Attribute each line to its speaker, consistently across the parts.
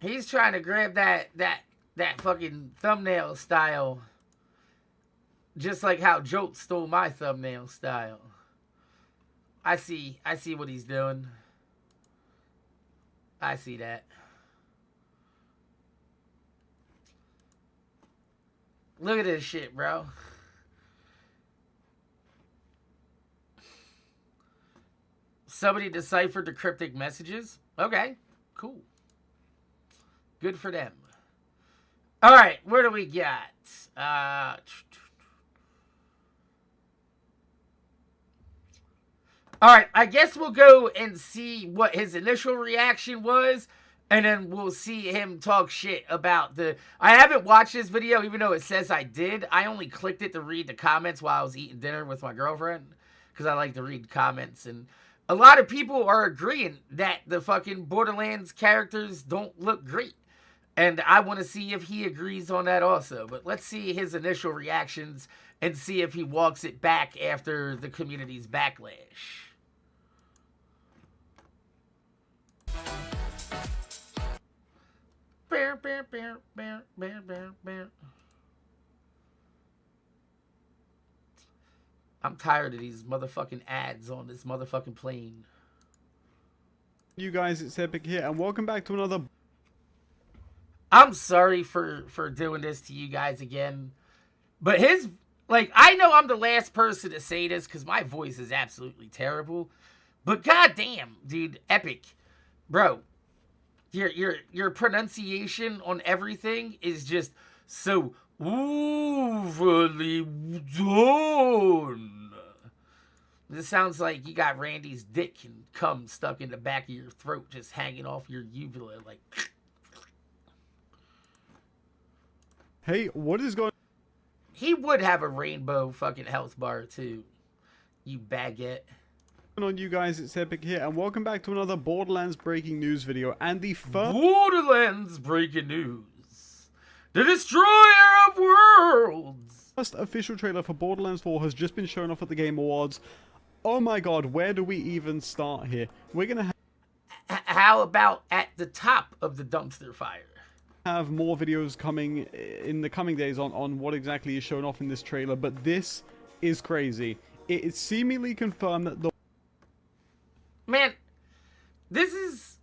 Speaker 1: He's trying to grab that fucking thumbnail style. Just like how Jolt stole my thumbnail style. I see what he's doing. I see that. Look at this shit, bro. Somebody deciphered the cryptic messages. Okay, cool. Good for them. All right, where do we got? All right, I guess we'll go and see what his initial reaction was, and then we'll see him talk shit about the... I haven't watched this video, even though it says I did. I only clicked it to read the comments while I was eating dinner with my girlfriend, because I like to read comments, and a lot of people are agreeing that the fucking Borderlands characters don't look great. And I want to see if he agrees on that also. But let's see his initial reactions and see if he walks it back after the community's backlash. I'm tired of these motherfucking ads on this motherfucking plane.
Speaker 2: You guys, it's Epic here, and welcome back to another...
Speaker 1: I'm sorry for doing this to you guys again. But his... Like, I know I'm the last person to say this because my voice is absolutely terrible. But goddamn, dude, Epic. Bro, your pronunciation on everything is just so overly done. This sounds like you got Randy's dick and cum stuck in the back of your throat, just hanging off your uvula, like...
Speaker 2: Hey, what is going...
Speaker 1: He would have a rainbow fucking health bar, too. You baguette.
Speaker 2: on, you guys? It's Epic here, and welcome back to another Borderlands breaking news video, and the first...
Speaker 1: Borderlands breaking news. The Destroyer of Worlds!
Speaker 2: First official trailer for Borderlands 4 has just been shown off at the Game Awards. Oh my god, where do we even start here? We're gonna
Speaker 1: How about at the top of the dumpster fire?
Speaker 2: Have more videos coming in the coming days on what exactly is shown off in this trailer, but this is crazy. It is seemingly confirmed that the...
Speaker 1: Man, this is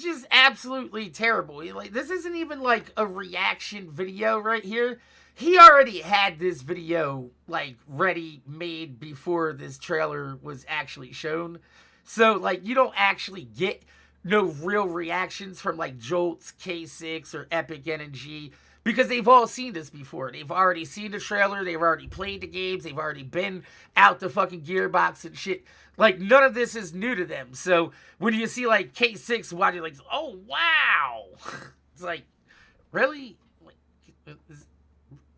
Speaker 1: just absolutely terrible. Like, this isn't even like a reaction video right here. He already had this video like ready made before this trailer was actually shown. So like you don't actually get no real reactions from like Jolt's, K6 or EpicNNG because they've all seen this before. They've already seen the trailer, they've already played the games, they've already been out the fucking Gearbox and shit. Like, none of this is new to them. So when you see like K6 watching, like, oh wow, it's like, really? Like,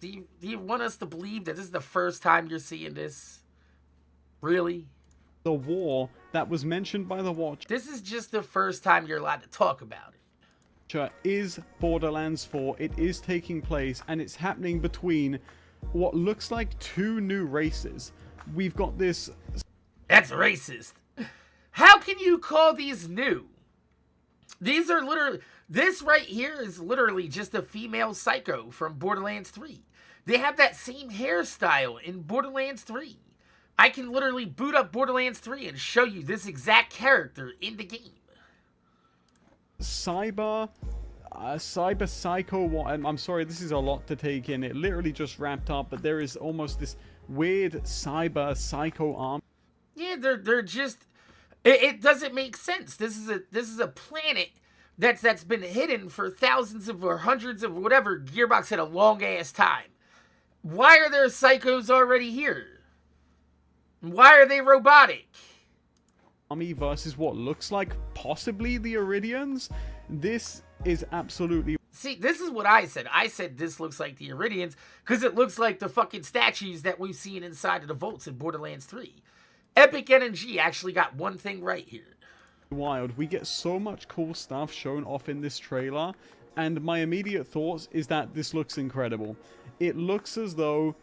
Speaker 1: do you want us to believe that this is the first time you're seeing this? Really?
Speaker 2: The war that was mentioned by the Watcher.
Speaker 1: This is just the first time you're allowed to talk about it.
Speaker 2: Is Borderlands 4. It is taking place, and it's happening between what looks like two new races. We've got this...
Speaker 1: That's racist. How can you call these new? These are literally... This right here is literally just a female psycho from Borderlands 3. They have that same hairstyle in Borderlands 3. I can literally boot up Borderlands 3 and show you this exact character in the game.
Speaker 2: Cyber Psycho... I'm sorry, this is a lot to take in. It literally just wrapped up, but there is almost this weird Cyber Psycho arm.
Speaker 1: Yeah, they're just... It doesn't make sense. This is a planet that's been hidden for thousands of or hundreds of whatever Gearbox had a long ass time. Why are there psychos already here? Why are they robotic?
Speaker 2: Army versus what looks like possibly the Iridians. This is absolutely...
Speaker 1: See, this is what I said. I said this looks like the Iridians because it looks like the fucking statues that we've seen inside of the vaults in Borderlands 3. EpicNNG actually got one thing right here.
Speaker 2: Wild. We get so much cool stuff shown off in this trailer, and my immediate thoughts is that this looks incredible. It looks as though...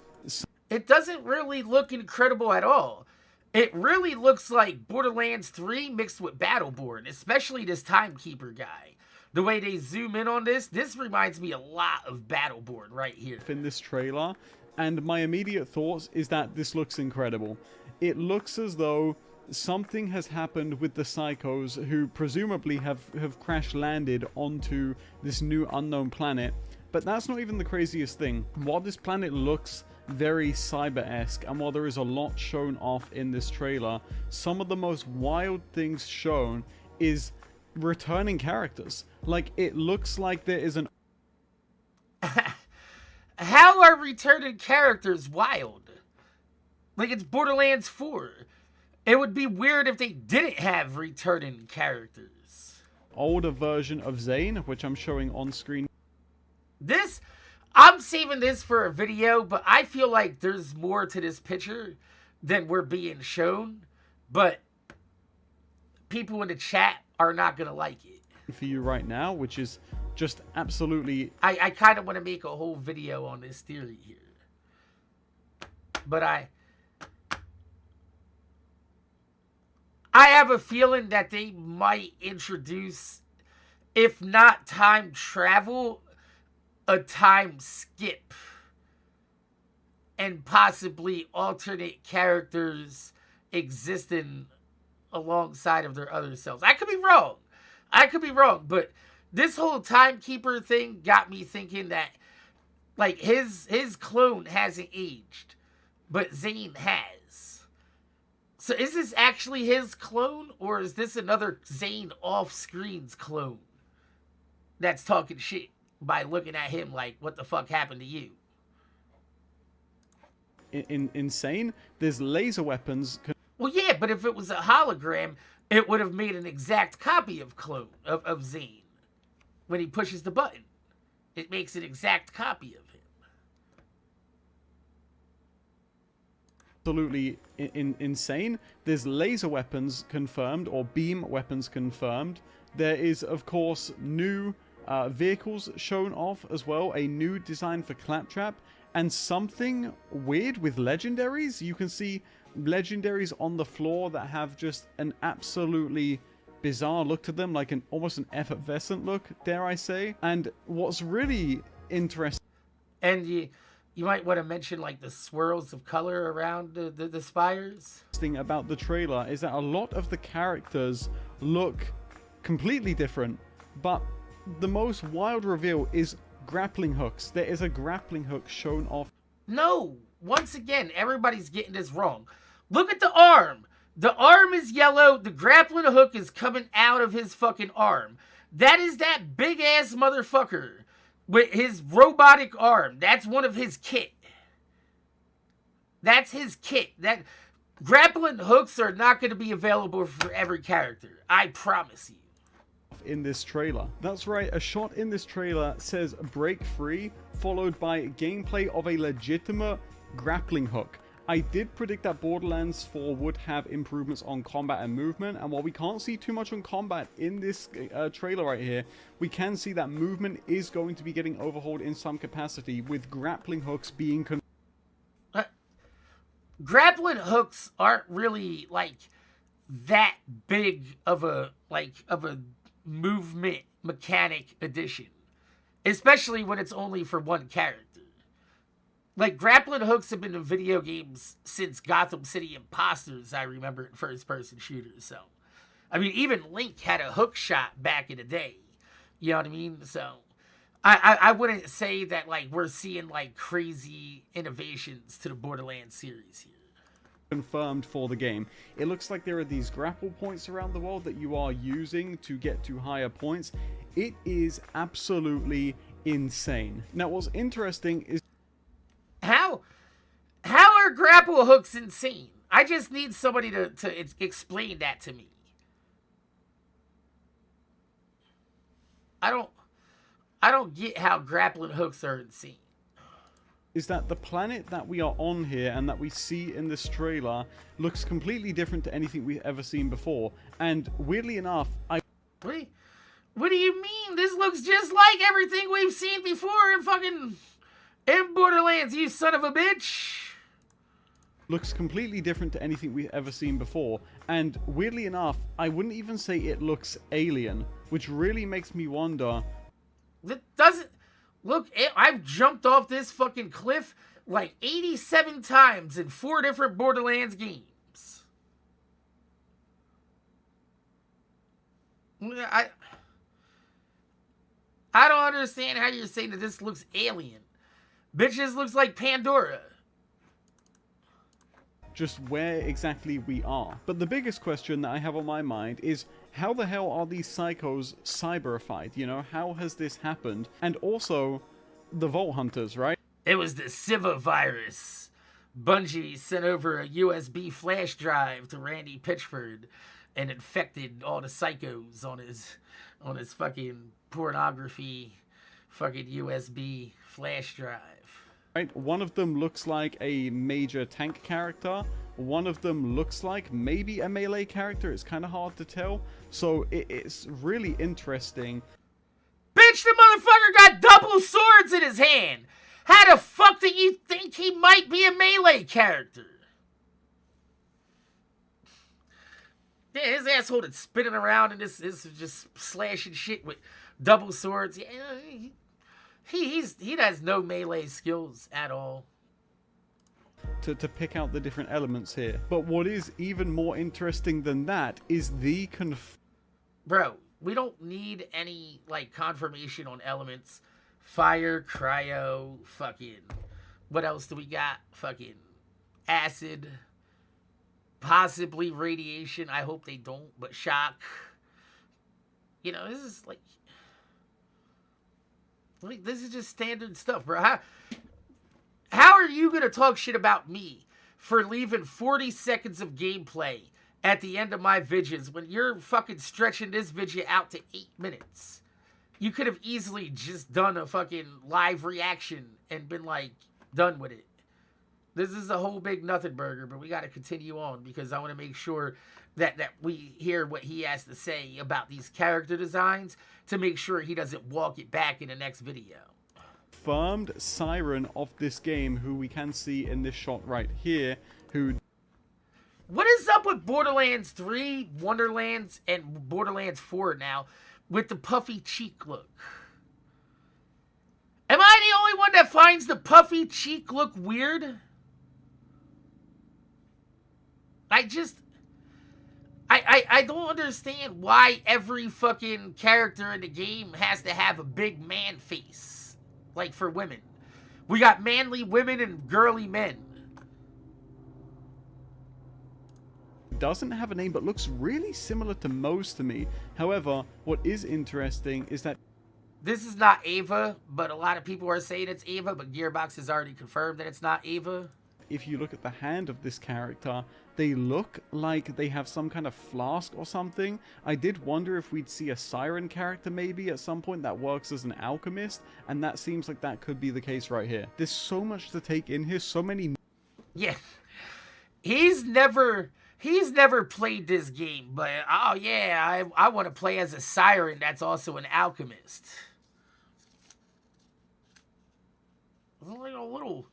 Speaker 1: It doesn't really look incredible at all. It really looks like Borderlands 3 mixed with Battleborn, especially this Timekeeper guy. The way they zoom in on this reminds me a lot of Battleborn right here.
Speaker 2: In this trailer, and my immediate thoughts is that this looks incredible. It looks as though something has happened with the Psychos, who presumably have crash landed onto this new unknown planet. But that's not even the craziest thing. While this planet looks very cyber-esque, and while there is a lot shown off in this trailer, some of the most wild things shown is returning characters. Like, it looks like there is an...
Speaker 1: How are returning characters wild? Like, it's Borderlands 4. It would be weird if they didn't have returning characters.
Speaker 2: Older version of Zane, which I'm showing on screen.
Speaker 1: This, I'm saving this for a video, but I feel like there's more to this picture than we're being shown. But people in the chat are not going to like it.
Speaker 2: For you right now, which is just absolutely...
Speaker 1: I kind of want to make a whole video on this theory here. But I have a feeling that they might introduce, if not time travel, a time skip. And possibly alternate characters existing alongside of their other selves. I could be wrong. But this whole timekeeper thing got me thinking that, like, his clone hasn't aged, but Zane has. So is this actually his clone, or is this another Zane off-screens clone that's talking shit by looking at him like, what the fuck happened to you?
Speaker 2: Insane. There's laser weapons.
Speaker 1: Well, yeah, but if it was a hologram, it would have made an exact copy of of Zane. When he pushes the button, it makes an exact copy of him.
Speaker 2: Absolutely insane. There's laser weapons confirmed, or beam weapons confirmed. There is, of course, new vehicles shown off as well. A new design for Claptrap. And something weird with legendaries. You can see legendaries on the floor that have just an absolutely bizarre look to them, like almost an effervescent look, dare I say. And what's really interesting,
Speaker 1: and you might want to mention, like, the swirls of color around the spires.
Speaker 2: Thing about the trailer is that a lot of the characters look completely different, but the most wild reveal is grappling hooks. There is a grappling hook shown off.
Speaker 1: No, once again, everybody's getting this wrong. Look at the arm. The arm is yellow. The grappling hook is coming out of his fucking arm. That is that big ass motherfucker with his robotic arm. That's one of his kit. That's his kit. That grappling hooks are not going to be available for every character. I promise you.
Speaker 2: In this trailer. That's right, a shot in this trailer says break free, followed by gameplay of a legitimate grappling hook. I did predict that Borderlands 4 would have improvements on combat and movement, and while we can't see too much on combat in this trailer right here, we can see that movement is going to be getting overhauled in some capacity, with grappling hooks being...
Speaker 1: Grappling hooks aren't really, like, that big of a movement mechanic addition, especially when it's only for one character. Like, grappling hooks have been in video games since Gotham City Imposters, I remember, in first-person shooters. So, I mean, even Link had a hook shot back in the day. You know what I mean? So, I wouldn't say that, like, we're seeing, like, crazy innovations to the Borderlands series here.
Speaker 2: Confirmed for the game. It looks like there are these grapple points around the world that you are using to get to higher points. It is absolutely insane. Now, what's interesting is...
Speaker 1: How are grapple hooks insane? I just need somebody to explain that to me. I don't get how grappling hooks are insane.
Speaker 2: Is that the planet that we are on here and that we see in this trailer looks completely different to anything we've ever seen before. And weirdly enough, What
Speaker 1: do you mean? This looks just like everything we've seen before in Borderlands, you son of a bitch.
Speaker 2: looks completely different to anything we've ever seen before. And weirdly enough, I wouldn't even say it looks alien, which really makes me wonder.
Speaker 1: It doesn't look. I've jumped off this fucking cliff like 87 times in 4 different Borderlands games. I don't understand how you're saying that this looks alien. Bitch, this looks like Pandora.
Speaker 2: Just where exactly we are. But the biggest question that I have on my mind is, how the hell are these psychos cyberified? You know, how has this happened? And also, the Vault Hunters, right?
Speaker 1: It was the Siva virus. Bungie sent over a USB flash drive to Randy Pitchford and infected all the psychos on his fucking pornography fucking USB flash drive.
Speaker 2: Right? One of them looks like a major tank character. One of them looks like maybe a melee character. It's kind of hard to tell. So it's really interesting.
Speaker 1: Bitch, the motherfucker got double swords in his hand. How the fuck do you think he might be a melee character? Yeah, his asshole that's spinning around and this is just slashing shit with double swords. Yeah, he has no melee skills at all.
Speaker 2: To pick out the different elements here. But what is even more interesting than that is the
Speaker 1: Bro, we don't need any, like, confirmation on elements. Fire, cryo, fucking... What else do we got? Fucking acid. Possibly radiation. I hope they don't, but shock. You know, this is, like... this is just standard stuff, bro. How are you going to talk shit about me for leaving 40 seconds of gameplay at the end of my vidges when you're fucking stretching this video out to 8 minutes? You could have easily just done a fucking live reaction and been like, done with it. This is a whole big nothing burger, but we got to continue on because I want to make sure that we hear what he has to say about these character designs to make sure he doesn't walk it back in the next video.
Speaker 2: Confirmed siren of this game, who we can see in this shot right here, who...
Speaker 1: What is up with Borderlands 3, Wonderlands, and Borderlands 4 now with the puffy cheek look? Am I the only one that finds the puffy cheek look weird? I don't understand why every fucking character in the game has to have a big man face. Like for women. We got manly women and girly men.
Speaker 2: Doesn't have a name but looks really similar to Moe's to me. However, what is interesting is that
Speaker 1: this is not Ava, but a lot of people are saying it's Ava, but Gearbox has already confirmed that it's not Ava.
Speaker 2: If you look at the hand of this character, they look like they have some kind of flask or something. I did wonder if we'd see a siren character maybe at some point that works as an alchemist, and that seems like that could be the case right here. There's so much to take in here, so many...
Speaker 1: Yeah. He's never played this game, but oh yeah, I want to play as a siren that's also an alchemist. Like a little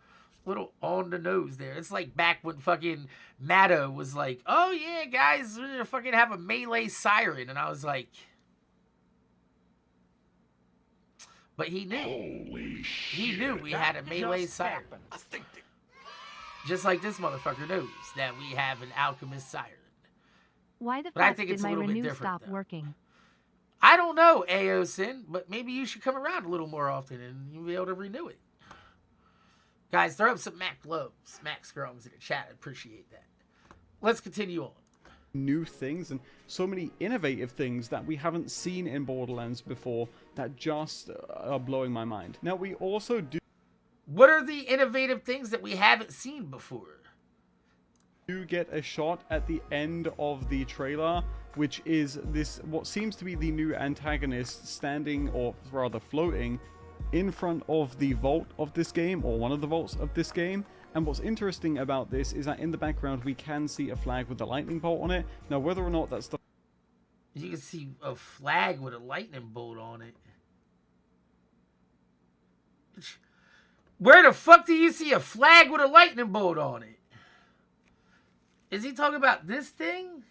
Speaker 1: on the nose there. It's like back when fucking Matto was like, oh yeah, guys, we're gonna fucking have a melee siren. And I was like... But he knew.
Speaker 3: Holy shit.
Speaker 1: He knew we had a melee siren. Just like this motherfucker knows that we have an alchemist siren.
Speaker 4: Why the
Speaker 1: But I
Speaker 4: fuck
Speaker 1: think
Speaker 4: did
Speaker 1: it's a
Speaker 4: my
Speaker 1: little bit
Speaker 4: renew
Speaker 1: different,
Speaker 4: stop
Speaker 1: though.
Speaker 4: working?
Speaker 1: I don't know, Aosin, but maybe you should come around a little more often and you'll be able to renew it. Guys, throw up some Mac loves, Mac scrums in the chat. I appreciate that. Let's continue on.
Speaker 2: New things and so many innovative things that we haven't seen in Borderlands before that just are blowing my mind. Now, we also do
Speaker 1: What are the innovative things that we haven't seen before?
Speaker 2: get a shot at the end of the trailer, which is this, what seems to be the new antagonist standing, or rather floating, in front of the vault of this game, or one of the vaults of this game. And what's interesting about this is that in the background we can see a flag with a lightning bolt on it. Now, whether or not that's the...
Speaker 1: You can see a flag with a lightning bolt on it. Where the fuck do you see a flag with a lightning bolt on it? Is he talking about this thing?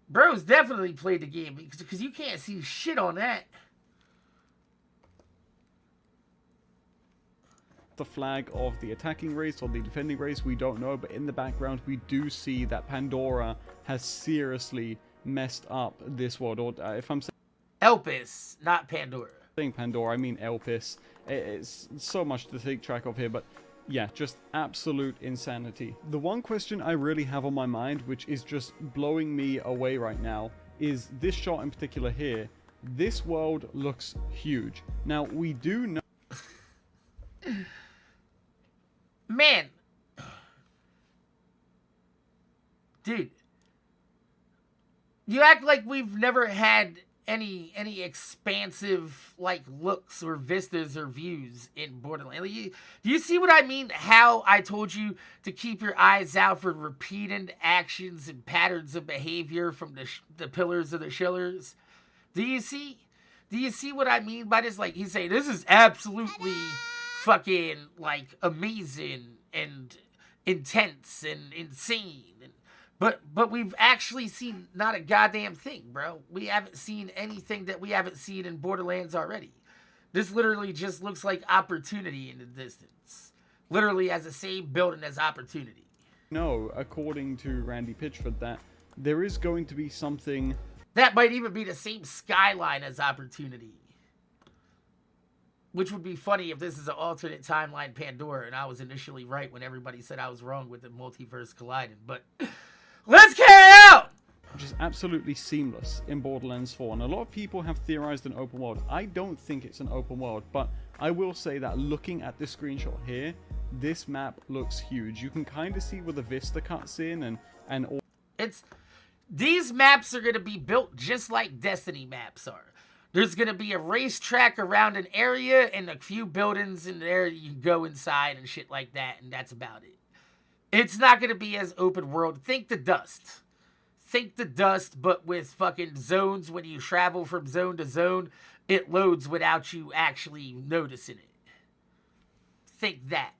Speaker 1: Bro's definitely played the game because you can't see shit on that.
Speaker 2: The flag of the attacking race or the defending race, we don't know, but in the background we do see that Pandora has seriously messed up this world. Or if I'm
Speaker 1: Elpis, not Pandora.
Speaker 2: saying Pandora, I mean Elpis. It's so much to take track of here, but yeah, just absolute insanity. The one question I really have on my mind, which is just blowing me away right now, is this shot in particular here. This world looks huge. Now, we do know...
Speaker 1: Man. Dude. You act like we've never had any expansive, like, looks or vistas or views in Borderlands. Do you see what I mean? How I told you to keep your eyes out for repeated actions and patterns of behavior from the pillars of the Shillers? Do you see what I mean by this? Like, he's saying, this is absolutely fucking, like, amazing and intense and insane. But we've actually seen not a goddamn thing, bro. We haven't seen anything that we haven't seen in Borderlands already. This literally just looks like opportunity in the distance. Literally has the same building as opportunity.
Speaker 2: No, according to Randy Pitchford, that there is going to be something...
Speaker 1: That might even be the same skyline as opportunity. Which would be funny if this is an alternate timeline Pandora and I was initially right when everybody said I was wrong with the multiverse colliding. But... let's carry out!
Speaker 2: Which is absolutely seamless in Borderlands 4, and a lot of people have theorized an open world. I don't think it's an open world, but I will say that looking at this screenshot here, this map looks huge. You can kind of see where the Vista cuts in and all.
Speaker 1: These maps are going to be built just like Destiny maps are. There's going to be a racetrack around an area and a few buildings in there you can go inside and shit like that, and that's about it. It's not going to be as open world. Think the Dust. Think the Dust, but with fucking zones. When you travel from zone to zone, it loads without you actually noticing it. Think that.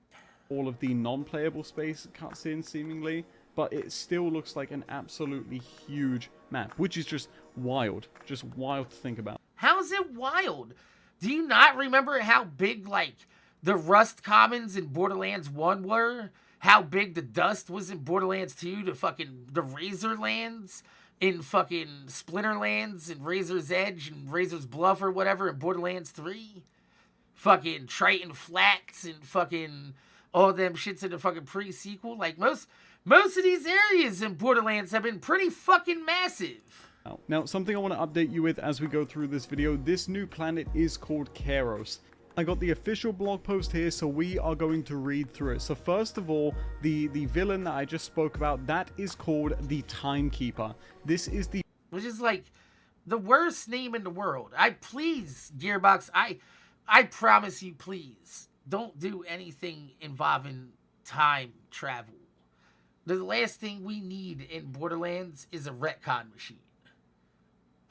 Speaker 2: All of the non-playable space cuts in, seemingly, but it still looks like an absolutely huge map, which is just wild. Just wild to think about.
Speaker 1: How is it wild? Do you not remember how big, like, the Rust Commons in Borderlands 1 were? How big the Dust was in Borderlands 2, the Razorlands in fucking Splinterlands and Razor's Edge and Razor's Bluff or whatever in Borderlands 3? Fucking Triton Flats and fucking all them shits in the fucking pre-sequel. Like, most of these areas in Borderlands have been pretty fucking massive.
Speaker 2: Now, something I want to update you with as we go through this video, this new planet is called Kairos. I got the official blog post here, so we are going to read through it. So first of all, the villain that I just spoke about, that is called the Timekeeper. This is the...
Speaker 1: which is like the worst name in the world. Please, Gearbox, I promise you, please, don't do anything involving time travel. The last thing we need in Borderlands is a retcon machine.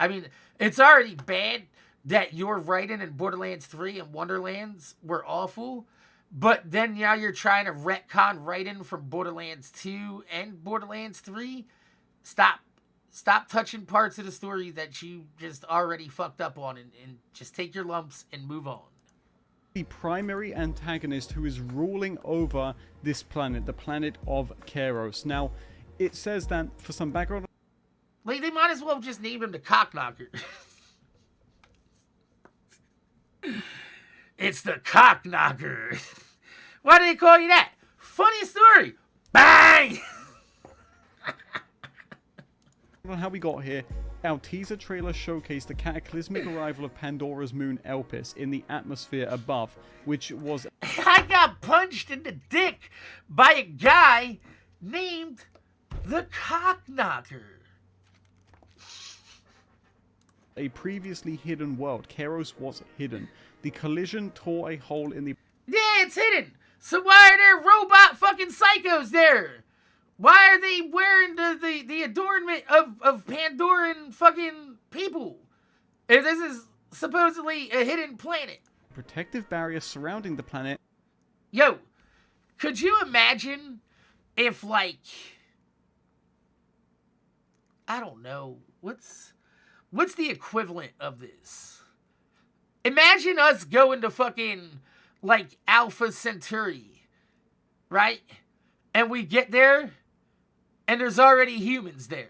Speaker 1: I mean, it's already bad that your writing in Borderlands 3 and Wonderlands were awful, but then now you're trying to retcon writing from Borderlands 2 and Borderlands 3? Stop touching parts of the story that you just already fucked up on and just take your lumps and move on.
Speaker 2: The primary antagonist who is ruling over this planet, the planet of Kairos. Now, it says that for some background...
Speaker 1: like, they might as well have just named him the Cockknocker. It's the Cockknocker. Why do they call you that? Funny story. Bang!
Speaker 2: How we got here, our teaser trailer showcased the cataclysmic arrival of Pandora's moon Elpis in the atmosphere above, which was...
Speaker 1: I got punched in the dick by a guy named the Cockknocker.
Speaker 2: A previously hidden world. Kairos was hidden. The collision tore a hole in the...
Speaker 1: yeah, it's hidden. So why are there robot fucking psychos there? Why are they wearing the adornment of Pandoran fucking people? If this is supposedly a hidden planet.
Speaker 2: Protective barrier surrounding the planet.
Speaker 1: Yo, could you imagine if, like, I don't know. What's the equivalent of this? Imagine us going to fucking, like, Alpha Centauri, right? And we get there, and there's already humans there.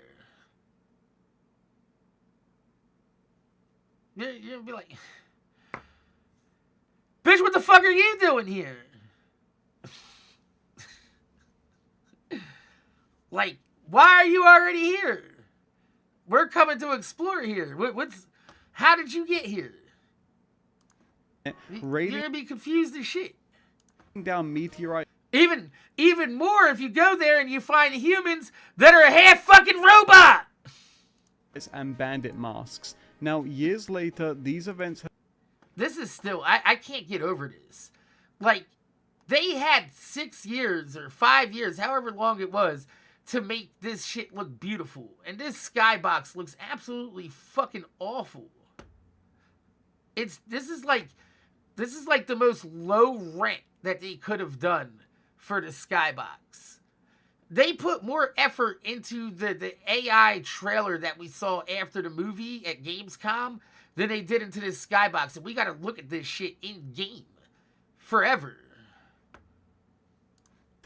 Speaker 1: You'll be like, bitch, what the fuck are you doing here? Like, why are you already here? We're coming to explore here. How did you get here? You're gonna be confused as shit.
Speaker 2: Down meteorite.
Speaker 1: Even more if you go there and you find humans that are half fucking robot.
Speaker 2: And bandit masks. Now, years later, these events.
Speaker 1: This is still, I can't get over this. Like, they had 6 years or 5 years, however long it was, to make this shit look beautiful. And this skybox looks absolutely fucking awful. This is like the most low rent that they could have done for the skybox. They put more effort into the AI trailer that we saw after the movie at Gamescom than they did into this skybox. And we gotta look at this shit in game forever.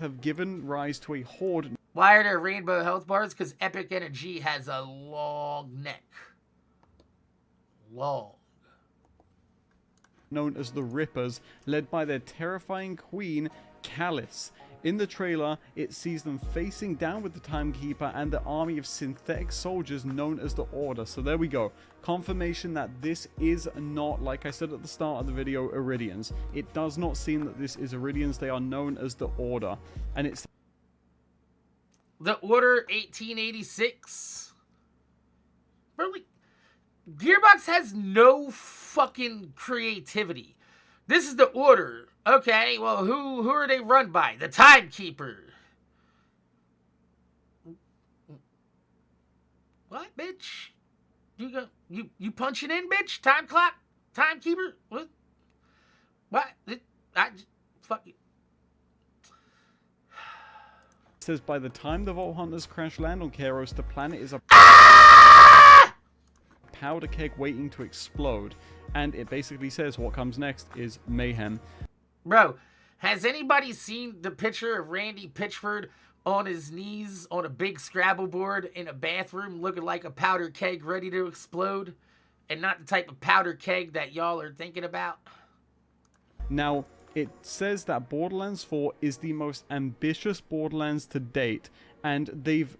Speaker 2: Have given rise to a horde.
Speaker 1: Why are there rainbow health bars? Because EpicNNG has a long neck. Long.
Speaker 2: Known as the Rippers, led by their terrifying queen, Callus. In the trailer, it sees them facing down with the Timekeeper and the army of synthetic soldiers known as the Order. So there we go. Confirmation that this is not, like I said at the start of the video, Iridians. It does not seem that this is Iridians. They are known as the Order. And it's
Speaker 1: the Order 1886. Really? Gearbox has no fucking creativity. This is the Order. Okay, well, who are they run by? The Timekeeper. What, bitch? You punching in, bitch? Time clock? Timekeeper? What? Fuck you.
Speaker 2: It says by the time the Vault Hunters crash land on Kairos, the planet is a powder keg waiting to explode. And it basically says what comes next is mayhem.
Speaker 1: Bro, has anybody seen the picture of Randy Pitchford on his knees on a big Scrabble board in a bathroom looking like a powder keg ready to explode? And not the type of powder keg that y'all are thinking about?
Speaker 2: Now, it says that Borderlands 4 is the most ambitious Borderlands to date. And they've,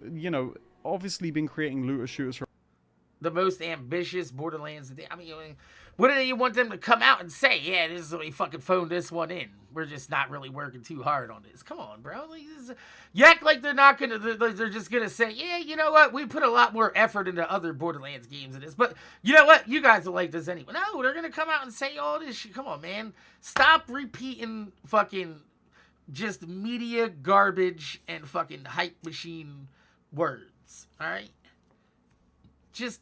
Speaker 2: obviously been creating looter shooters for
Speaker 1: the most ambitious Borderlands. I mean, what do you want them to come out and say? Yeah, this is we fucking phoned this one in. We're just not really working too hard on this. Come on, bro. Like, you act like they're not gonna. They're just gonna say, yeah, you know what? We put a lot more effort into other Borderlands games than this. But you know what? You guys will like this anyway. No, they're gonna come out and say all this shit. Come on, man. Stop repeating fucking just media garbage and fucking hype machine words. All right. Just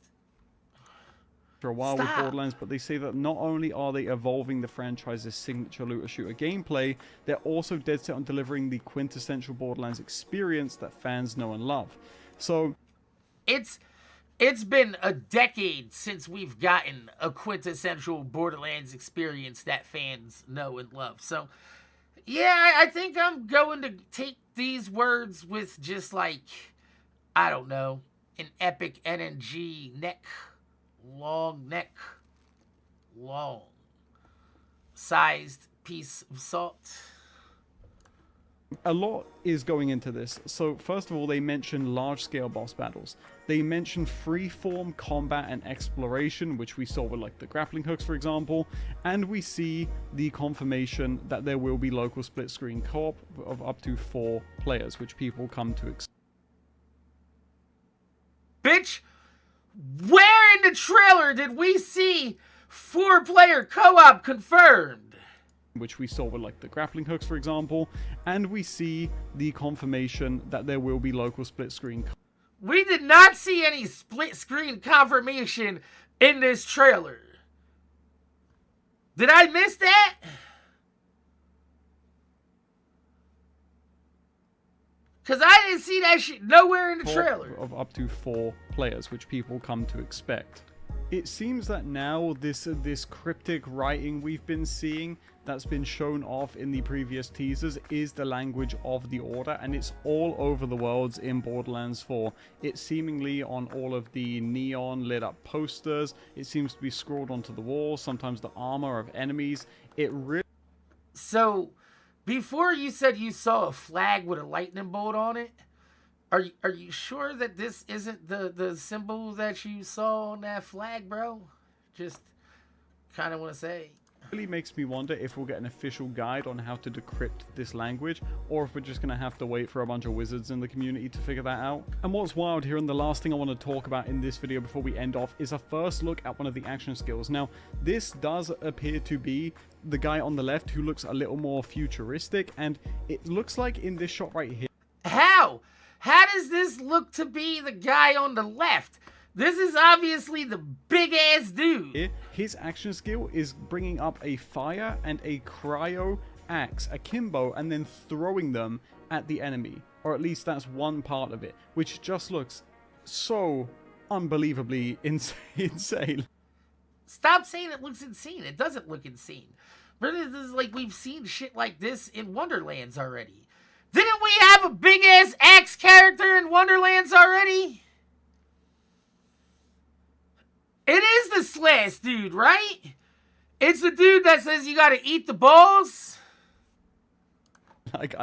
Speaker 2: for a while with Borderlands, but they say that not only are they evolving the franchise's signature looter shooter gameplay, they're also dead set on delivering the quintessential Borderlands experience that fans know and love. So
Speaker 1: it's been a decade since we've gotten a quintessential Borderlands experience that fans know and love. So yeah, I think I'm going to take these words with just like, I don't know, an EpicNNG neck, long sized piece of salt.
Speaker 2: A lot is going into this. So first of all, they mention large-scale boss battles. They mention free-form combat and exploration, which we saw with like the grappling hooks, for example. And we see the confirmation that there will be local split-screen co-op of up to 4 players, which people come to expect.
Speaker 1: Bitch, where in the trailer did we see 4-player co-op confirmed?
Speaker 2: Which we saw with like the grappling hooks, for example. And we see the confirmation that there will be local split screen.
Speaker 1: We did not see any split screen confirmation in this trailer. Did I miss that? Because I didn't see that shit nowhere in the trailer.
Speaker 2: Of up to 4 players, which people come to expect. It seems that now this cryptic writing we've been seeing that's been shown off in the previous teasers is the language of the Order, and it's all over the worlds in Borderlands 4. It's seemingly on all of the neon lit up posters. It seems to be scrawled onto the walls, sometimes the armor of enemies. It really...
Speaker 1: So, before you said you saw a flag with a lightning bolt on it, are you sure that this isn't the symbol that you saw on that flag, bro? Just kind of want to say.
Speaker 2: Really makes me wonder if we'll get an official guide on how to decrypt this language, or if we're just going to have to wait for a bunch of wizards in the community to figure that out. And what's wild here, and the last thing I want to talk about in this video before we end off, is a first look at one of the action skills. Now, this does appear to be the guy on the left who looks a little more futuristic, and it looks like in this shot right here...
Speaker 1: How? How does this look to be the guy on the left? This is obviously the big-ass dude.
Speaker 2: His action skill is bringing up a fire and a cryo axe akimbo and then throwing them at the enemy. Or at least that's one part of it, which just looks so unbelievably insane.
Speaker 1: Stop saying it looks insane. It doesn't look insane. But this is like we've seen shit like this in Wonderlands already. Didn't we have a big-ass axe character in Wonderlands already? It is the Slash dude, right? It's the dude that says you gotta eat the balls.
Speaker 2: Like,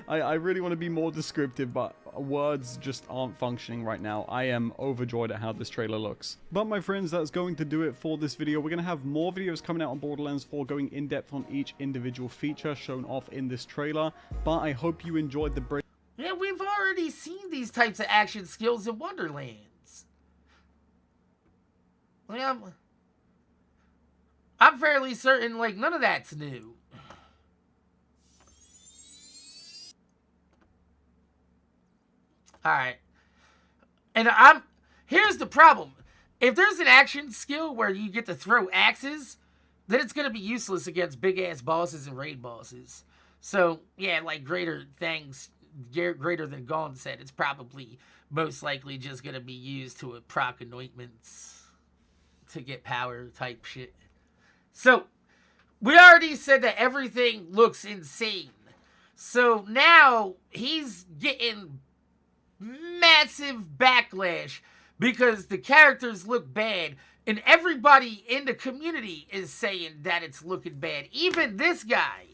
Speaker 2: I really want to be more descriptive, but words just aren't functioning right now. I am overjoyed at how this trailer looks. But my friends, that's going to do it for this video. We're going to have more videos coming out on Borderlands 4, going in depth on each individual feature shown off in this trailer. But I hope you enjoyed the break.
Speaker 1: Yeah, we've already seen these types of action skills in Wonderlands. I'm fairly certain, like, none of that's new. Alright. And here's the problem. If there's an action skill where you get to throw axes, then it's going to be useless against big-ass bosses and raid bosses. So, yeah, like greater than Gaunt said, it's probably most likely just going to be used to proc anointments to get power type shit. So, we already said that everything looks insane. So now he's getting massive backlash because the characters look bad, and everybody in the community is saying that it's looking bad. Even this guy.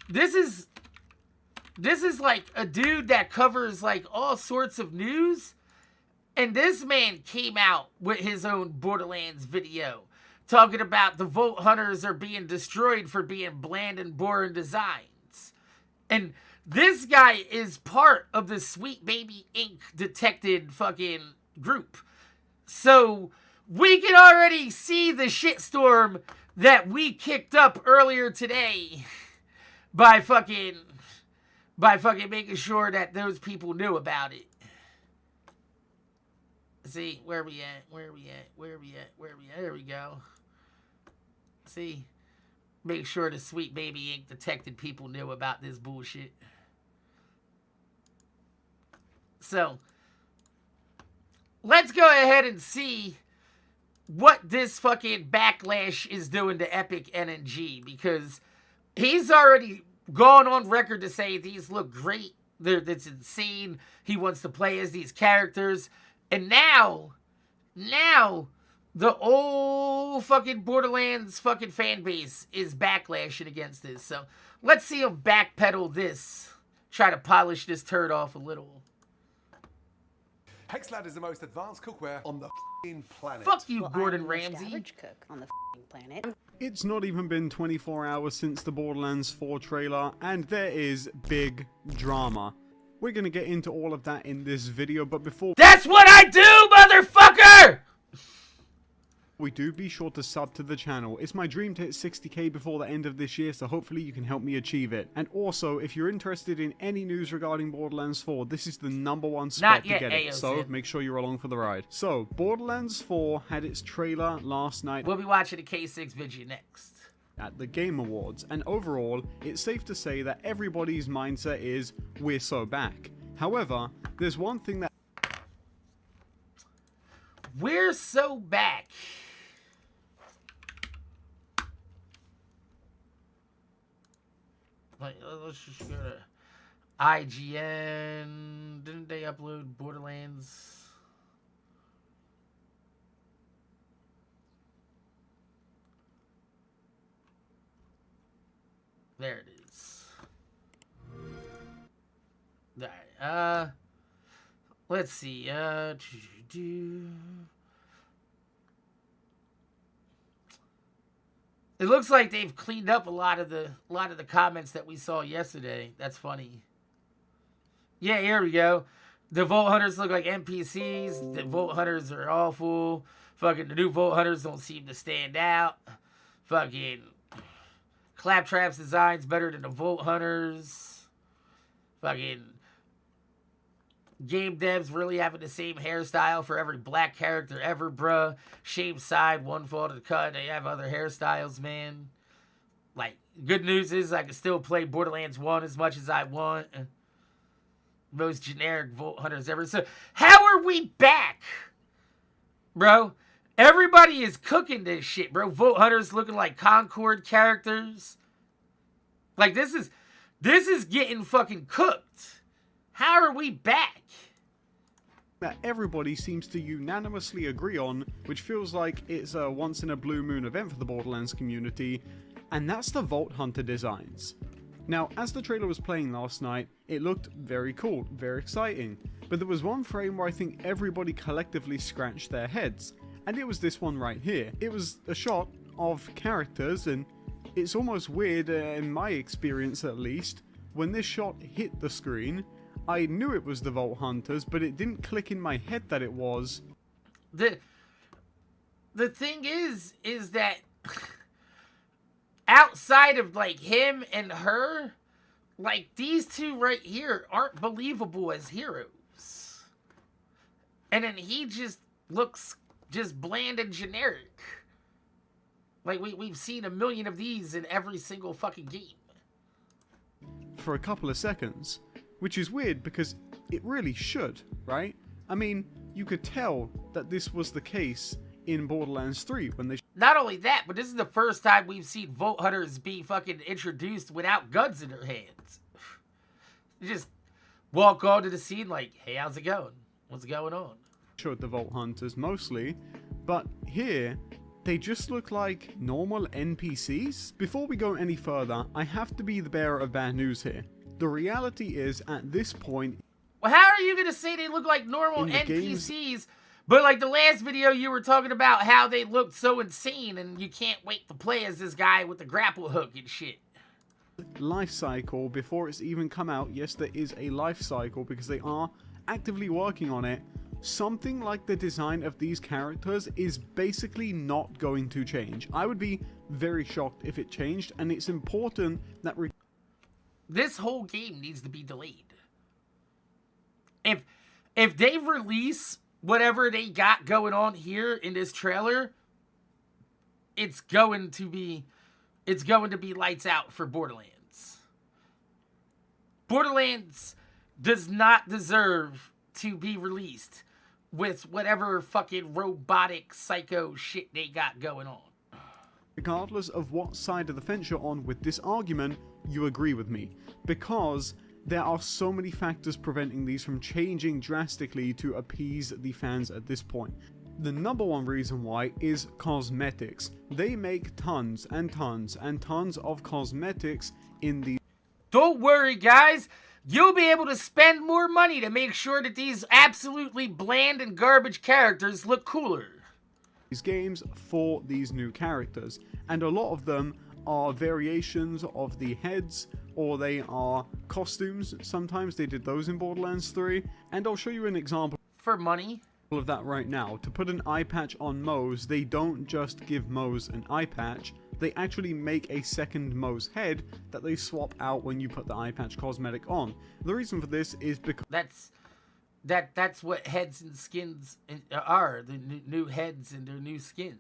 Speaker 1: This is like a dude that covers like all sorts of news, and this man came out with his own Borderlands video talking about the Vault Hunters are being destroyed for being bland and boring designs. And this guy is part of the Sweet Baby Inc. detected fucking group. So we can already see the shitstorm that we kicked up earlier today by fucking making sure that those people knew about it. See, where are we at? There we go. See, make sure the Sweet Baby Inc. detected people knew about this bullshit. So, let's go ahead and see what this fucking Backlash is doing to EpicNNG, because he's already gone on record to say these look great. It's insane. He wants to play as these characters. And now, the old fucking Borderlands fucking fan base is backlashing against this. So, let's see him backpedal this. Try to polish this turd off a little.
Speaker 3: Hexlad is the most advanced cookware on the planet.
Speaker 1: Fuck you, Gordon Ramsay.
Speaker 4: Average cook on the planet.
Speaker 2: It's not even been 24 hours since the Borderlands 4 trailer, and there is big drama. We're gonna get into all of that in this video, but before...
Speaker 1: That's what I do, motherfucker!
Speaker 2: We do, be sure to sub to the channel. It's my dream to hit 60k before the end of this year, so hopefully you can help me achieve it. And also, if you're interested in any news regarding Borderlands 4, this is the #1 spot to get it, so make sure you're along for the ride. So, Borderlands 4 had its trailer last night.
Speaker 1: We'll be watching a K6 video next.
Speaker 2: At the Game Awards, and overall, it's safe to say that everybody's mindset is, we're so back. However, there's one thing that...
Speaker 1: We're so back. Like, let's just go to IGN. Didn't they upload Borderlands? There it is. Alright, let's see. It looks like they've cleaned up a lot of the comments that we saw yesterday. That's funny. Yeah, here we go. The Vault Hunters look like NPCs. The Vault Hunters are awful. Fucking the new Vault Hunters don't seem to stand out. Fucking Claptrap's design's better than the Vault Hunters. Fucking game devs really having the same hairstyle for every black character ever, bruh. Shaved side, one fall to the cut. They have other hairstyles, man. Like, good news is I can still play Borderlands 1 as much as I want. Most generic Vault Hunters ever. So, how are we back, bro? Everybody is cooking this shit, bro. Vault Hunters looking like Concord characters. Like, this is getting fucking cooked. How are we back?
Speaker 2: That everybody seems to unanimously agree on, which feels like it's a once-in-a-blue-moon event for the Borderlands community, and that's the Vault Hunter designs. Now, as the trailer was playing last night, it looked very cool, very exciting, but there was one frame where I think everybody collectively scratched their heads, and it was this one right here. It was a shot of characters, and it's almost weird, in my experience at least, when this shot hit the screen, I knew it was the Vault Hunters, but it didn't click in my head that it was.
Speaker 1: The thing is that outside of, like, him and her, like, these two right here aren't believable as heroes. And then he just looks just bland and generic. Like, we've seen a million of these in every single fucking game.
Speaker 2: For a couple of seconds. Which is weird because it really should, right? I mean, you could tell that this was the case in Borderlands 3 when they...
Speaker 1: Not only that, but this is the first time we've seen Vault Hunters be fucking introduced without guns in their hands. You just walk onto the scene like, hey, how's it going? What's going on?
Speaker 2: Showed the Vault Hunters mostly, but here, they just look like normal NPCs. Before we go any further, I have to be the bearer of bad news here. The reality is, at this point...
Speaker 1: Well, how are you going to say they look like normal NPCs, but like the last video you were talking about how they looked so insane and you can't wait to play as this guy with the grapple hook and shit?
Speaker 2: Life cycle, before it's even come out, yes, there is a life cycle because they are actively working on it. Something like the design of these characters is basically not going to change. I would be very shocked if it changed, and it's important that...
Speaker 1: This whole game needs to be delayed. If they release whatever they got going on here in this trailer, it's going to be lights out for Borderlands. Borderlands does not deserve to be released with whatever fucking robotic psycho shit they got going on.
Speaker 2: Regardless of what side of the fence you're on with this argument, you agree with me, because there are so many factors preventing these from changing drastically to appease the fans at this point. The number one reason why is cosmetics. They make tons and tons and tons of cosmetics in the...
Speaker 1: Don't worry, guys. You'll be able to spend more money to make sure that these absolutely bland and garbage characters look cooler.
Speaker 2: These games for these new characters, and a lot of them are variations of the heads, or they are costumes. Sometimes they did those in Borderlands 3, and I'll show you an example
Speaker 1: for money
Speaker 2: of that right now. To put an eye patch on Moe's, they don't just give Moe's an eye patch, they actually make a second Moe's head that they swap out when you put the eye patch cosmetic on. The reason for this is because
Speaker 1: that's what heads and skins are, the new heads and their new skins.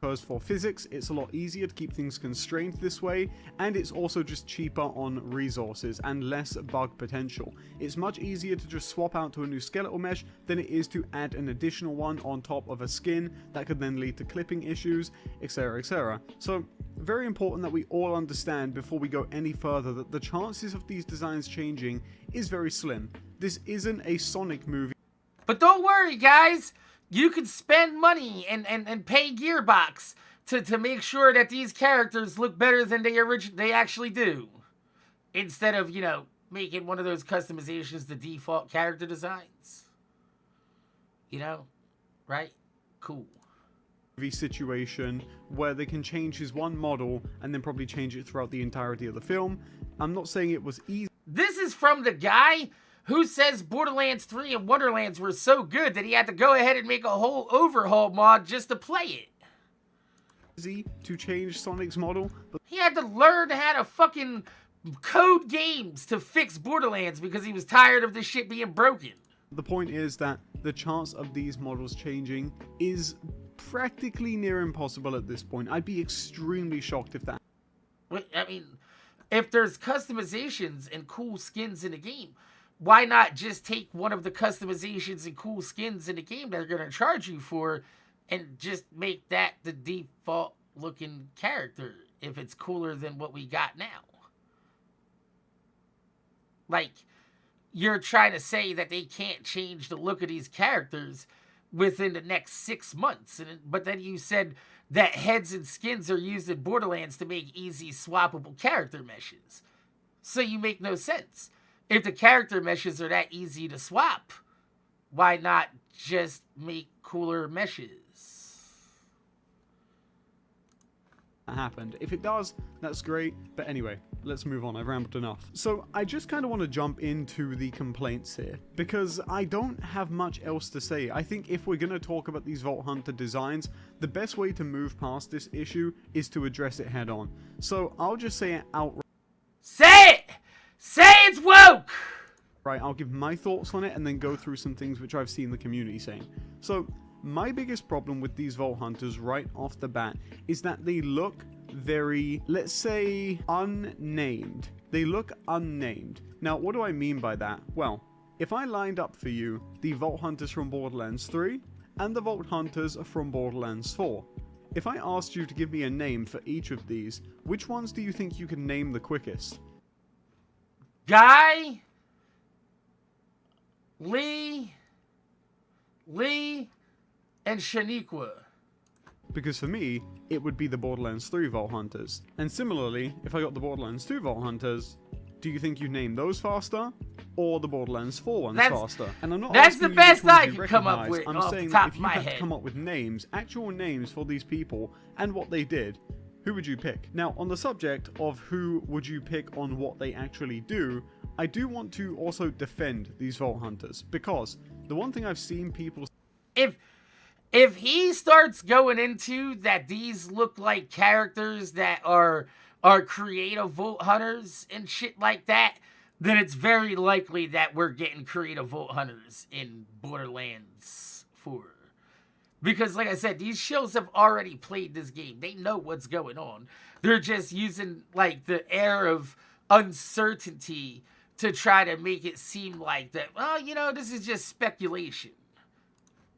Speaker 2: Because for physics, it's a lot easier to keep things constrained this way, and it's also just cheaper on resources and less bug potential. It's much easier to just swap out to a new skeletal mesh than it is to add an additional one on top of a skin that could then lead to clipping issues, etc, etc. So, very important that we all understand before we go any further that the chances of these designs changing is very slim. This isn't a Sonic movie.
Speaker 1: But don't worry, guys. You can spend money and pay Gearbox to make sure that these characters look better than they actually do. Instead of, you know, making one of those customizations the default character designs. You know? Right? Cool.
Speaker 2: Situation where they can change his one model and then probably change it throughout the entirety of the film. I'm not saying it was easy.
Speaker 1: This is from the guy who says Borderlands 3 and Wonderlands were so good that he had to go ahead and make a whole overhaul mod just to play it.
Speaker 2: Easy to change Sonic's model, but
Speaker 1: He had to learn how to fucking code games to fix Borderlands because he was tired of this shit being broken.
Speaker 2: the point is that the chance of these models changing is practically near impossible at this point. I'd be extremely shocked if that.
Speaker 1: I mean, if there's customizations and cool skins in the game, why not just take one of the customizations and cool skins in the game that they're going to charge you for and just make that the default looking character if it's cooler than what we got now? Like, you're trying to say that they can't change the look of these characters within the next 6 months. But then you said that heads and skins are used in Borderlands to make easy swappable character meshes. So you make no sense. If the character meshes are that easy to swap, why not just make cooler meshes?
Speaker 2: Happened. If it does, that's great. But anyway, let's move on. I've rambled enough. So I just kind of want to jump into the complaints here because I don't have much else to say. I think if we're going to talk about these Vault Hunter designs, the best way to move past this issue is to address it head on. So I'll just say it outright.
Speaker 1: Say it! Say it's woke!
Speaker 2: Right, I'll give my thoughts on it and then go through some things which I've seen the community saying. So, my biggest problem with these Vault Hunters right off the bat is that they look very, let's say, unnamed. They look unnamed. Now, what do I mean by that? Well, if I lined up for you the Vault Hunters from Borderlands 3 and the Vault Hunters from Borderlands 4, if I asked you to give me a name for each of these, which ones do you think you can name the quickest?
Speaker 1: Guy, Lee, and Shaniqua.
Speaker 2: Because for me, it would be the Borderlands 3 Vault Hunters. And similarly, if I got the Borderlands 2 Vault Hunters, do you think you'd name those faster? Or the Borderlands 4 ones faster? And I'm not
Speaker 1: that's
Speaker 2: asking
Speaker 1: the
Speaker 2: you
Speaker 1: best
Speaker 2: which ones
Speaker 1: I
Speaker 2: you
Speaker 1: can come up
Speaker 2: recognize.
Speaker 1: with
Speaker 2: I'm
Speaker 1: off
Speaker 2: saying
Speaker 1: the
Speaker 2: that
Speaker 1: top
Speaker 2: if
Speaker 1: of
Speaker 2: you
Speaker 1: my
Speaker 2: had
Speaker 1: head.
Speaker 2: to come up with names, actual names for these people, and what they did, who would you pick? Now, on the subject of who would you pick on what they actually do, I do want to also defend these Vault Hunters, because the one thing I've seen people...
Speaker 1: If he starts going into that these look like characters that are creative Vault Hunters and shit like that, then it's very likely that we're getting creative Vault Hunters in Borderlands 4. Because, like I said, these Shills have already played this game. They know what's going on. They're just using, like, the air of uncertainty to try to make it seem like that, well, you know, this is just speculation.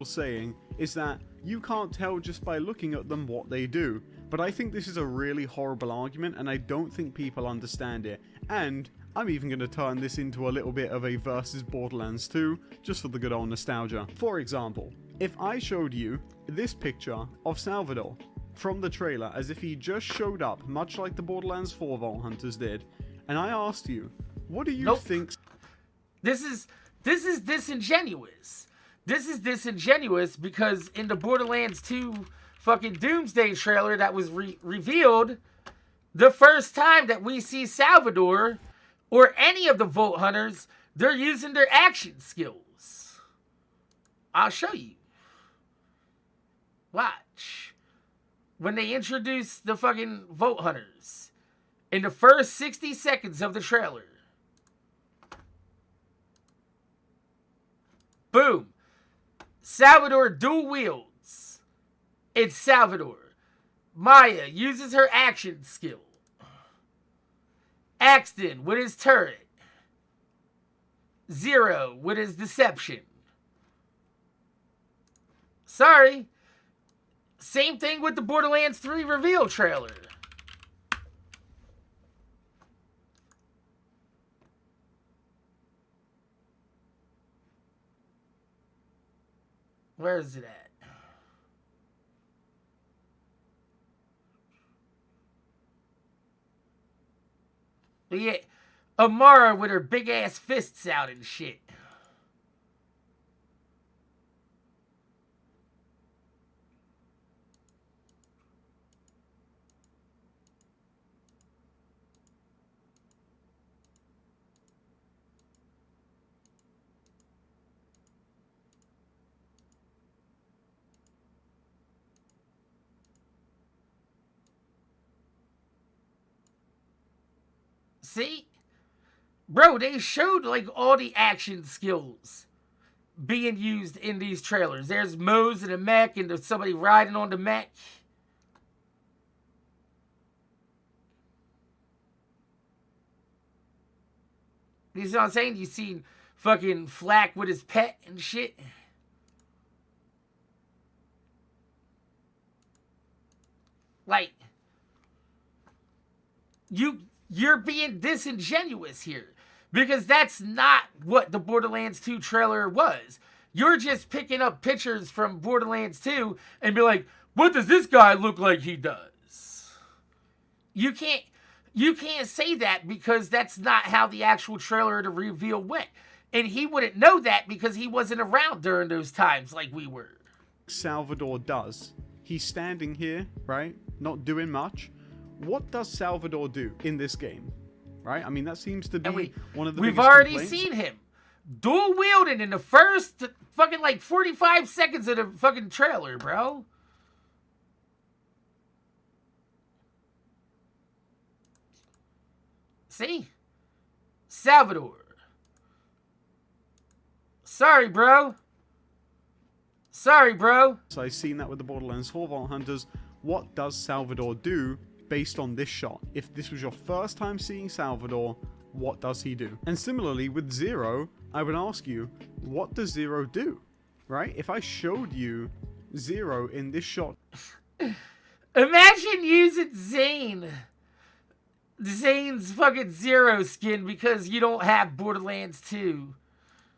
Speaker 2: Saying is that you can't tell just by looking at them what they do. But I think this is a really horrible argument, and I don't think people understand it. And I'm even going to turn this into a little bit of a versus Borderlands 2, just for the good old nostalgia. For example, if I showed you this picture of Salvador from the trailer as if he just showed up, much like the Borderlands 4 Vault Hunters did, and I asked you, what do you think?
Speaker 1: This is disingenuous. This is disingenuous because in the Borderlands 2 fucking Doomsday trailer that was revealed, the first time that we see Salvador or any of the Vault Hunters, they're using their action skills. I'll show you. Watch. When they introduce the fucking Vault Hunters, in the first 60 seconds of the trailer, boom. Salvador dual wields. It's Salvador. Maya uses her action skill. Axton with his turret. Zero with his deception. Sorry. Same thing with the Borderlands 3 reveal trailer. Where is it at? Yeah, Amara with her big ass fists out and shit. See? Bro, they showed like all the action skills being used in these trailers. There's Mose and a mech and there's somebody riding on the mech. You see what I'm saying? You seen fucking Flack with his pet and shit. Like, you're being disingenuous here. Because that's not what the Borderlands 2 trailer was. You're just picking up pictures from Borderlands 2 and be like, what does this guy look like he does? You can't say that because that's not how the actual trailer to reveal went. And he wouldn't know that because he wasn't around during those times like we were.
Speaker 2: Salvador does. He's standing here, right? Not doing much. What does Salvador do in this game? Right? I mean, that seems to be one of the
Speaker 1: We've
Speaker 2: biggest
Speaker 1: already
Speaker 2: complaints.
Speaker 1: seen him dual wielding in the first fucking like 45 seconds of the fucking trailer, bro. See? Salvador. Sorry, bro. Sorry, bro.
Speaker 2: So I've seen that with the Borderlands 4 Vault Hunters. What does Salvador do based on this shot? If this was your first time seeing Salvador, what does he do? And similarly with Zero, I would ask you, what does Zero do? Right? If I showed you Zero in this shot...
Speaker 1: Imagine using Zane's fucking Zero skin because you don't have Borderlands 2.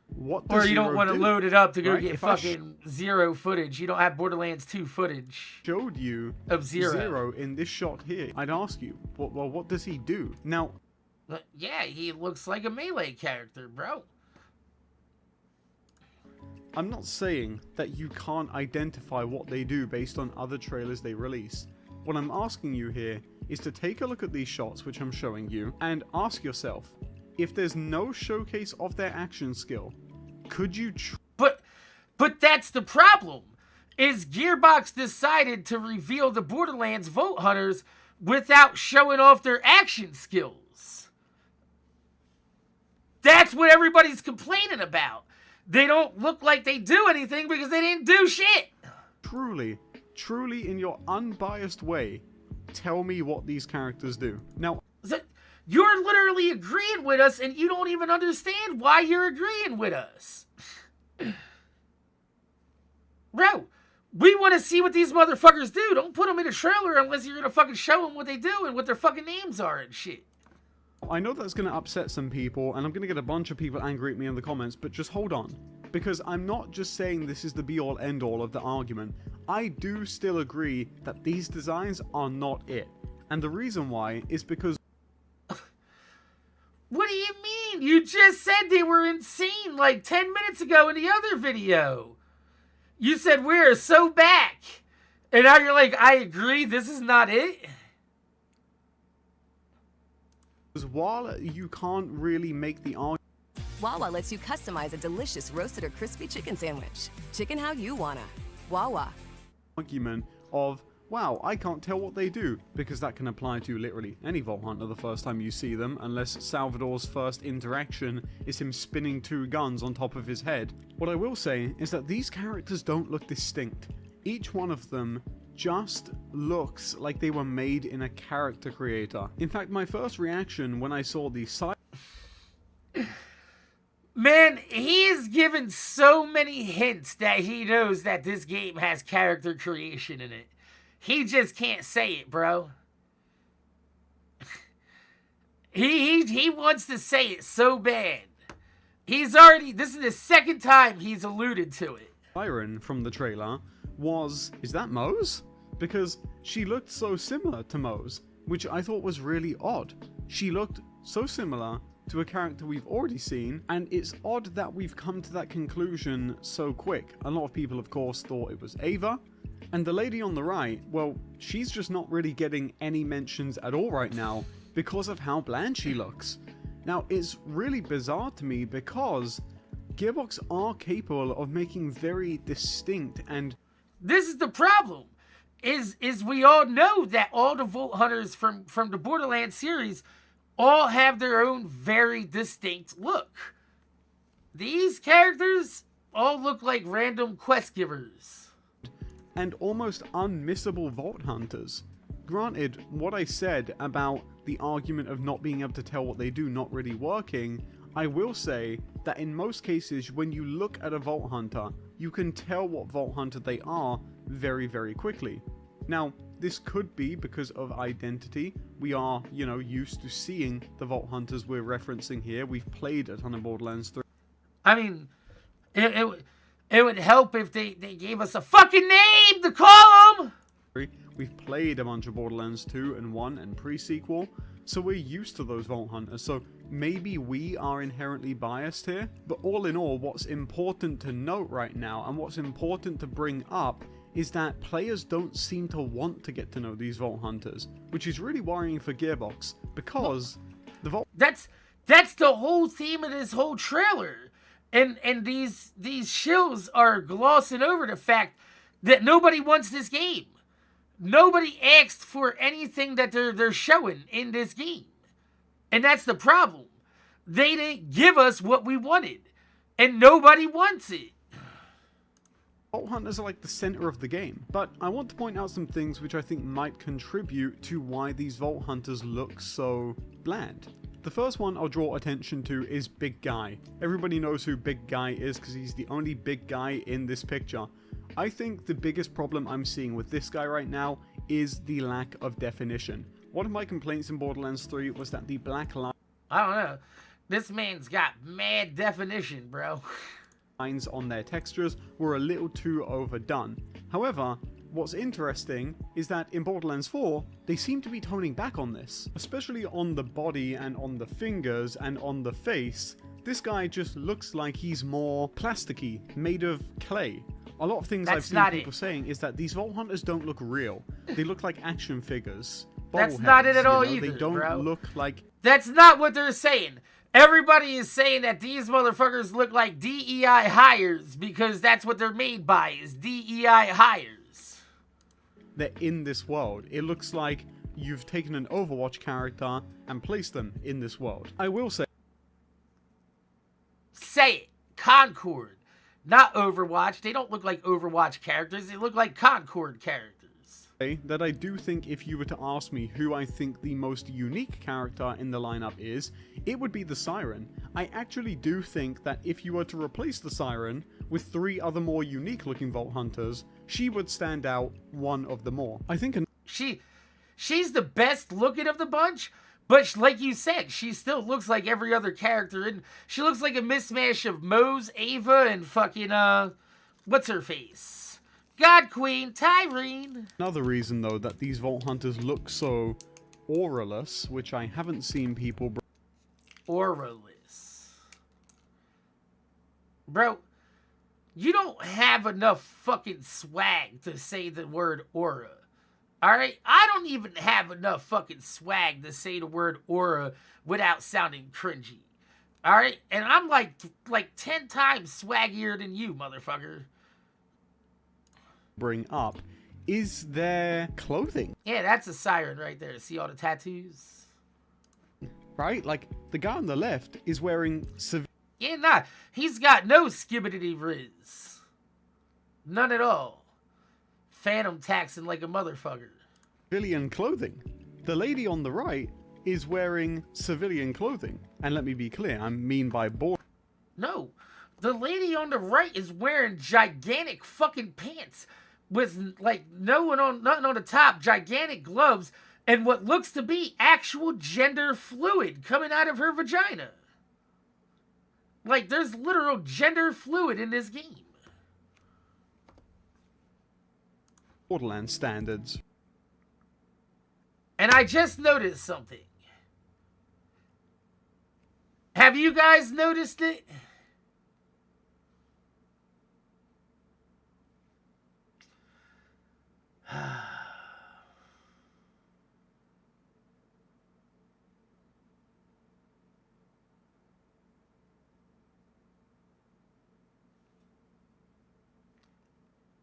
Speaker 2: What does
Speaker 1: or you
Speaker 2: Zero
Speaker 1: don't want to
Speaker 2: do?
Speaker 1: load it up to go
Speaker 2: Right?
Speaker 1: get
Speaker 2: If
Speaker 1: fucking Zero footage. You don't have Borderlands 2 footage.
Speaker 2: Showed you
Speaker 1: of Zero
Speaker 2: in this shot here, I'd ask you, well, what does he do? Now,
Speaker 1: yeah, he looks like a melee character, bro.
Speaker 2: I'm not saying that you can't identify what they do based on other trailers they release. What I'm asking you here is to take a look at these shots, which I'm showing you, and ask yourself, if there's no showcase of their action skill, could you
Speaker 1: But that's the problem, is Gearbox decided to reveal the Borderlands Vault Hunters without showing off their action skills. That's what everybody's complaining about. They don't look like they do anything because they didn't do shit.
Speaker 2: truly in your unbiased way, tell me what these characters do? Now,
Speaker 1: you're literally agreeing with us and you don't even understand why you're agreeing with us. Bro, we want to see what these motherfuckers do. Don't put them in a trailer unless you're going to fucking show them what they do and what their fucking names are and shit.
Speaker 2: I know that's going to upset some people, and I'm going to get a bunch of people angry at me in the comments, but just hold on. Because I'm not just saying this is the be-all, end-all of the argument. I do still agree that these designs are not it. And the reason why is because...
Speaker 1: What do you mean? You just said they were insane like 10 minutes ago in the other video. You said we're so back. And now you're like, I agree, this is not it?
Speaker 2: While you can't really make the argument...
Speaker 5: Wawa lets you customize a delicious roasted or crispy chicken sandwich. Chicken how you wanna. Wawa.
Speaker 2: Argument of, wow, I can't tell what they do, because that can apply to literally any Vault Hunter the first time you see them, unless Salvador's first interaction is him spinning two guns on top of his head. What I will say is that these characters don't look distinct. Each one of them just looks like they were made in a character creator. In fact, my first reaction when I saw the
Speaker 1: Man, he is given so many hints that he knows that this game has character creation in it. He just can't say it, bro. He wants to say it so bad. This is the second time he's alluded to it.
Speaker 2: siren from the trailer is that Mose? Because she looked so similar to Mose, which I thought was really odd. She looked so similar to a character we've already seen, and it's odd that we've come to that conclusion so quick. A lot of people, of course, thought it was Ava, and the lady on the right, well, she's just not really getting any mentions at all right now because of how bland she looks. Now, it's really bizarre to me because Gearbox are capable of making very distinct and...
Speaker 1: This is the problem, is we all know that all the Vault Hunters from the Borderlands series all have their own very distinct look. These characters all look like random quest givers.
Speaker 2: And almost unmissable Vault Hunters. Granted, what I said about the argument of not being able to tell what they do not really working, I will say that in most cases when you look at a Vault Hunter, you can tell what Vault Hunter they are very, very quickly. Now, this could be because of identity. We are, used to seeing the Vault Hunters we're referencing here. We've played a ton of Borderlands 3.
Speaker 1: I mean, it would help if they gave us a fucking name to call them!
Speaker 2: We've played a bunch of Borderlands 2 and 1 and pre-sequel, so we're used to those Vault Hunters, so maybe we are inherently biased here. But all in all, what's important to note right now, and what's important to bring up, is that players don't seem to want to get to know these Vault Hunters, which is really worrying for Gearbox, because the Vault...
Speaker 1: That's the whole theme of this whole trailer. And these shills are glossing over the fact that nobody wants this game. Nobody asked for anything that they're showing in this game. And that's the problem. They didn't give us what we wanted. And nobody wants it.
Speaker 2: Vault Hunters are like the center of the game, but I want to point out some things which I think might contribute to why these Vault Hunters look so bland. The first one I'll draw attention to is Big Guy. Everybody knows who Big Guy is because he's the only big guy in this picture. I think the biggest problem I'm seeing with this guy right now is the lack of definition. One of my complaints in Borderlands 3 was that the black
Speaker 1: I don't know. This man's got mad definition, bro.
Speaker 2: lines on their textures were a little too overdone. However, what's interesting is that in Borderlands 4, they seem to be toning back on this, especially on the body and on the fingers and on the face. This guy just looks like he's more plasticky, made of clay. A lot of things I've seen people saying is that these Vault Hunters don't look real. They look like action figures.
Speaker 1: That's not it at all either,
Speaker 2: They don't
Speaker 1: bro.
Speaker 2: look like...
Speaker 1: That's not what they're saying. Everybody is saying that these motherfuckers look like DEI hires because that's what they're made by, is DEI hires.
Speaker 2: They're in this world. It looks like you've taken an Overwatch character and placed them in this world. I will say...
Speaker 1: Say it. Concord. Not Overwatch. They don't look like Overwatch characters. They look like Concord characters.
Speaker 2: That I do think if you were to ask me who I think the most unique character in the lineup is, it would be the Siren. I actually do think that if you were to replace the Siren with 3 other more unique looking Vault Hunters, she would stand out one of the more. I think
Speaker 1: she's the best looking of the bunch, but like you said, she still looks like every other character, and she looks like a mismatch of Mose, Ava, and fucking what's her face? God Queen, Tyrene.
Speaker 2: Another reason, though, that these Vault Hunters look so auraless, which I haven't seen people...
Speaker 1: Auraless. Bro, you don't have enough fucking swag to say the word aura. Alright? I don't even have enough fucking swag to say the word aura without sounding cringy. Alright? And I'm like 10 times swaggier than you, motherfucker.
Speaker 2: Bring up is their clothing.
Speaker 1: Yeah, that's a siren right there. See all the tattoos?
Speaker 2: Right? Like, the guy on the left is wearing...
Speaker 1: Yeah, nah. He's got no skibbity riz. None at all. phantom taxing like a motherfucker.
Speaker 2: Civilian clothing. The lady on the right is wearing civilian clothing. And let me be clear, I mean by border.
Speaker 1: No, the lady on the right is wearing gigantic fucking pants with like nothing on the top, gigantic gloves, and what looks to be actual gender fluid coming out of her vagina. Like, there's literal gender fluid in this game.
Speaker 2: Borderlands standards.
Speaker 1: And I just noticed something. Have you guys noticed it?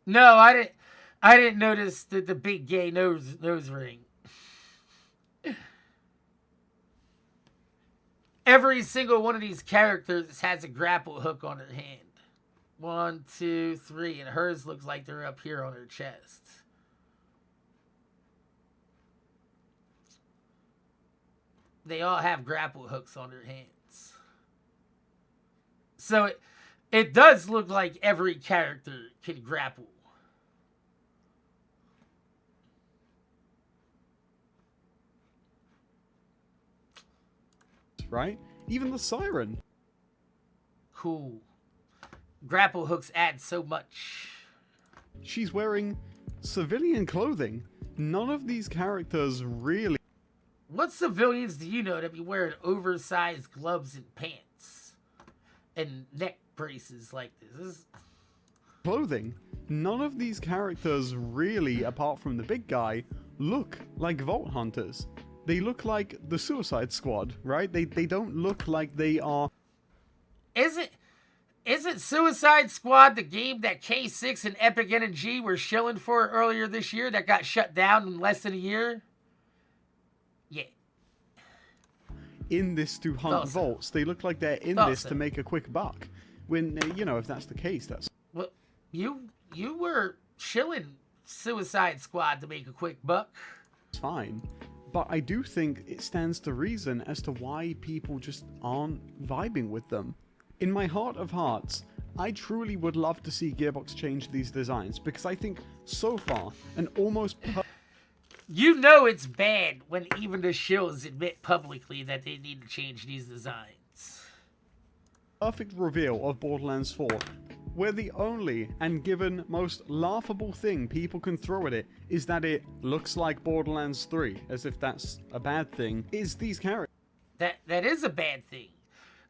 Speaker 1: No, I didn't notice the big gay nose ring. Every single one of these characters has a grapple hook on her hand. 1, 2, 3, and hers looks like they're up here on her chest. They all have grapple hooks on their hands. So it does look like every character can grapple.
Speaker 2: Right? Even the siren.
Speaker 1: Cool. Grapple hooks add so much.
Speaker 2: She's wearing civilian clothing. None of these characters really.
Speaker 1: What civilians do you know that be wearing oversized gloves and pants and neck braces like this?
Speaker 2: Clothing. None of these characters really, apart from the big guy, look like Vault Hunters. They look like the Suicide Squad, right? They don't look like they are.
Speaker 1: Isn't Suicide Squad the game that K6 and EpicNNG were shilling for earlier this year that got shut down in less than a year? Yeah.
Speaker 2: In this to hunt vaults, they look like they're in this to make a quick buck. When, you know, if that's the case, that's...
Speaker 1: Well, you were shilling Suicide Squad to make a quick buck.
Speaker 2: It's fine. But I do think it stands to reason as to why people just aren't vibing with them. In my heart of hearts, I truly would love to see Gearbox change these designs, because I think so far an almost
Speaker 1: you know it's bad when even the shills admit publicly that they need to change these designs.
Speaker 2: Perfect reveal of Borderlands 4, where the only and given most laughable thing people can throw at it is that it looks like Borderlands 3, as if that's a bad thing, is these characters.
Speaker 1: That is a bad thing.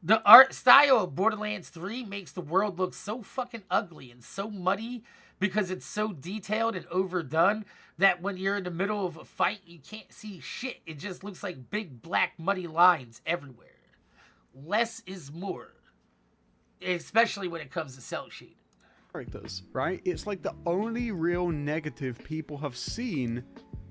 Speaker 1: The art style of Borderlands 3 makes the world look so fucking ugly and so muddy because it's so detailed and overdone that when you're in the middle of a fight, you can't see shit. It just looks like big black muddy lines everywhere. Less is more. Especially when it comes to cell shading.
Speaker 2: Characters, right? It's like the only real negative people have seen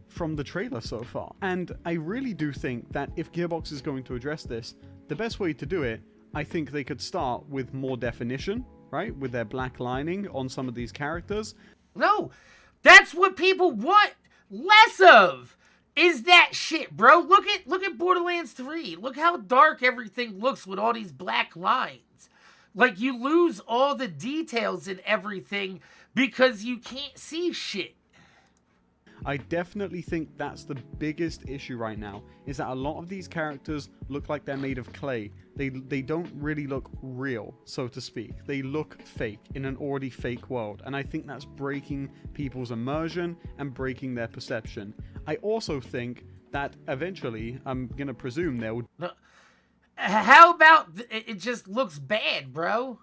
Speaker 2: from the trailer so far. And I really do think that if Gearbox is going to address this, the best way to do it, I think they could start with more definition, right? With their black lining on some of these characters.
Speaker 1: No, that's what people want less of. Is that shit, bro? Look at Borderlands 3. Look how dark everything looks with all these black lines. Like, you lose all the details in everything because you can't see shit.
Speaker 2: I definitely think that's the biggest issue right now, is that a lot of these characters look like they're made of clay. They don't really look real, so to speak. They look fake in an already fake world, and I think that's breaking people's immersion and breaking their perception. I also think that eventually, I'm gonna presume they'll...
Speaker 1: How about it just looks bad, bro?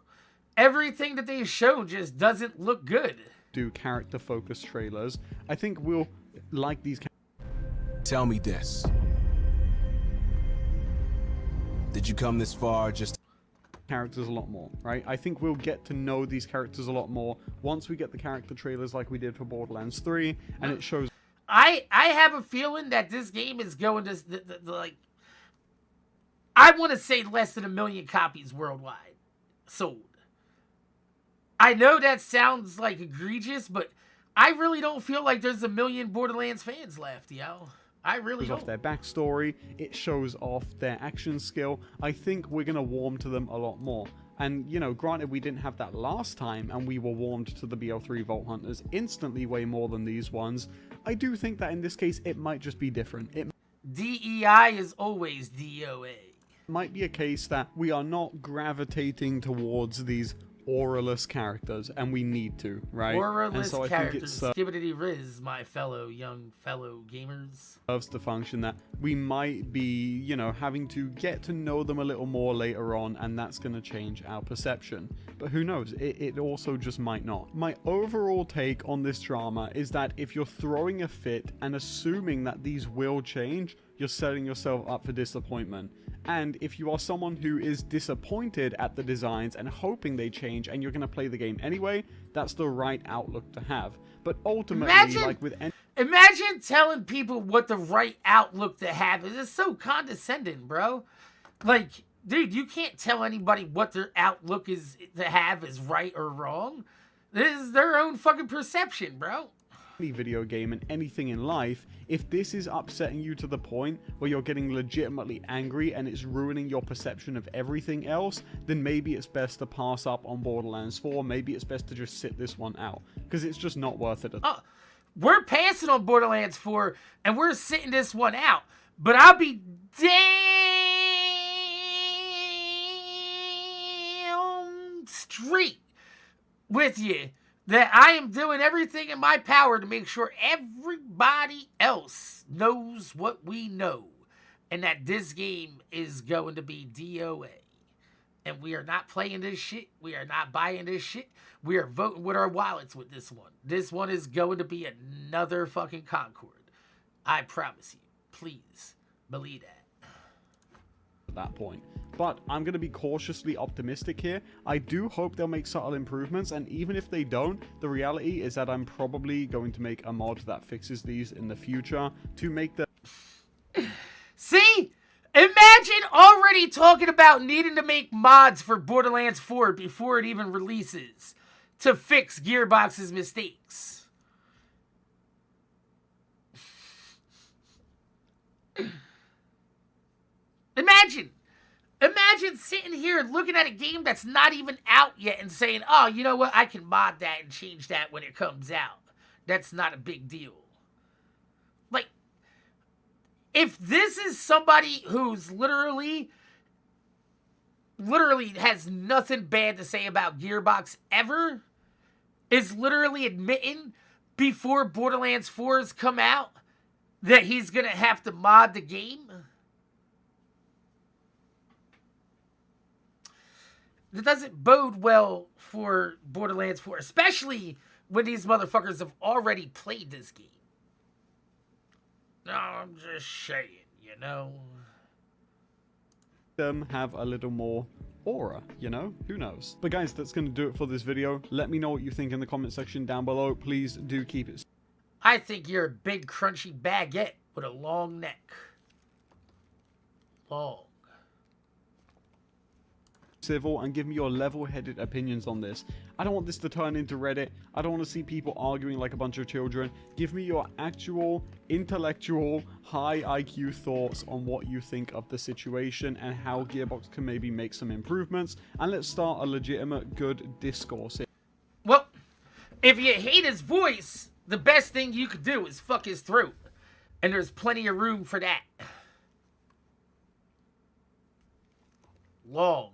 Speaker 1: Everything that they show just doesn't look good.
Speaker 2: Do character-focused trailers. I think we'll like these.
Speaker 6: Tell me this. Did you come this far just
Speaker 2: characters a lot more, right? I think we'll get to know these characters a lot more once we get the character trailers like we did for Borderlands 3, and it shows.
Speaker 1: I have a feeling that this game is going to like. I want to say less than 1 million copies worldwide sold. I know that sounds like egregious, but I really don't feel like there's a million Borderlands fans left, yo. I really
Speaker 2: shows
Speaker 1: don't.
Speaker 2: off their backstory, it shows off their action skill. I think we're going to warm to them a lot more. And, you know, granted we didn't have that last time, and we were warmed to the BO3 Vault Hunters instantly way more than these ones. I do think that in this case, it might just be different. It
Speaker 1: DEI is always DOA.
Speaker 2: might be a case that we are not gravitating towards these auraless characters, and we need to, right?
Speaker 1: Auraless
Speaker 2: and so I
Speaker 1: characters.
Speaker 2: think it
Speaker 1: Skibbity Riz, my fellow gamers.
Speaker 2: serves the function that we might be, you know, having to get to know them a little more later on, and that's going to change our perception. But who knows? It also just might not. My overall take on this drama is that if you're throwing a fit and assuming that these will change, you're setting yourself up for disappointment. And if you are someone who is disappointed at the designs and hoping they change and you're going to play the game anyway, that's the right outlook to have. But ultimately, like with any...
Speaker 1: Imagine telling people what the right outlook to have is. It's so condescending, bro. Like, dude, you can't tell anybody what their outlook is to have is right or wrong. This is their own fucking perception, bro.
Speaker 2: Any video game and anything in life, if this is upsetting you to the point where you're getting legitimately angry and it's ruining your perception of everything else, then maybe it's best to pass up on Borderlands 4. Maybe it's best to just sit this one out, because it's just not worth it.
Speaker 1: We're passing on Borderlands 4 and we're sitting this one out, but I'll be damn straight with you that I am doing everything in my power to make sure everybody else knows what we know, and that this game is going to be DOA. And we are not playing this shit. We are not buying this shit. We are voting with our wallets with this one. This one is going to be another fucking Concord. I promise you. Please believe that.
Speaker 2: At that point. But I'm going to be cautiously optimistic here. I do hope they'll make subtle improvements, and even if they don't, the reality is that I'm probably going to make a mod that fixes these in the future to make them...
Speaker 1: See? Imagine already talking about needing to make mods for Borderlands 4 before it even releases to fix Gearbox's mistakes. Imagine sitting here looking at a game that's not even out yet and saying, oh, you know what, I can mod that and change that when it comes out. That's not a big deal. Like, if this is somebody who's literally has nothing bad to say about Gearbox ever, is literally admitting before Borderlands 4's come out that he's going to have to mod the game, that doesn't bode well for Borderlands 4, especially when these motherfuckers have already played this game. No, I'm just saying, you know.
Speaker 2: Them have a little more aura, you know? Who knows? But guys, that's going to do it for this video. Let me know what you think in the comment section down below. Please do keep it.
Speaker 1: I think you're a big crunchy baguette with a long neck. Long.
Speaker 2: Civil and give me your level-headed opinions on this. I don't want this to turn into Reddit. I don't want to see people arguing like a bunch of children. Give me your actual intellectual high IQ thoughts on what you think of the situation and how Gearbox can maybe make some improvements, and let's start a legitimate good discourse.
Speaker 1: Well, if you hate his voice, the best thing you could do is fuck his throat, and there's plenty of room for that. Long.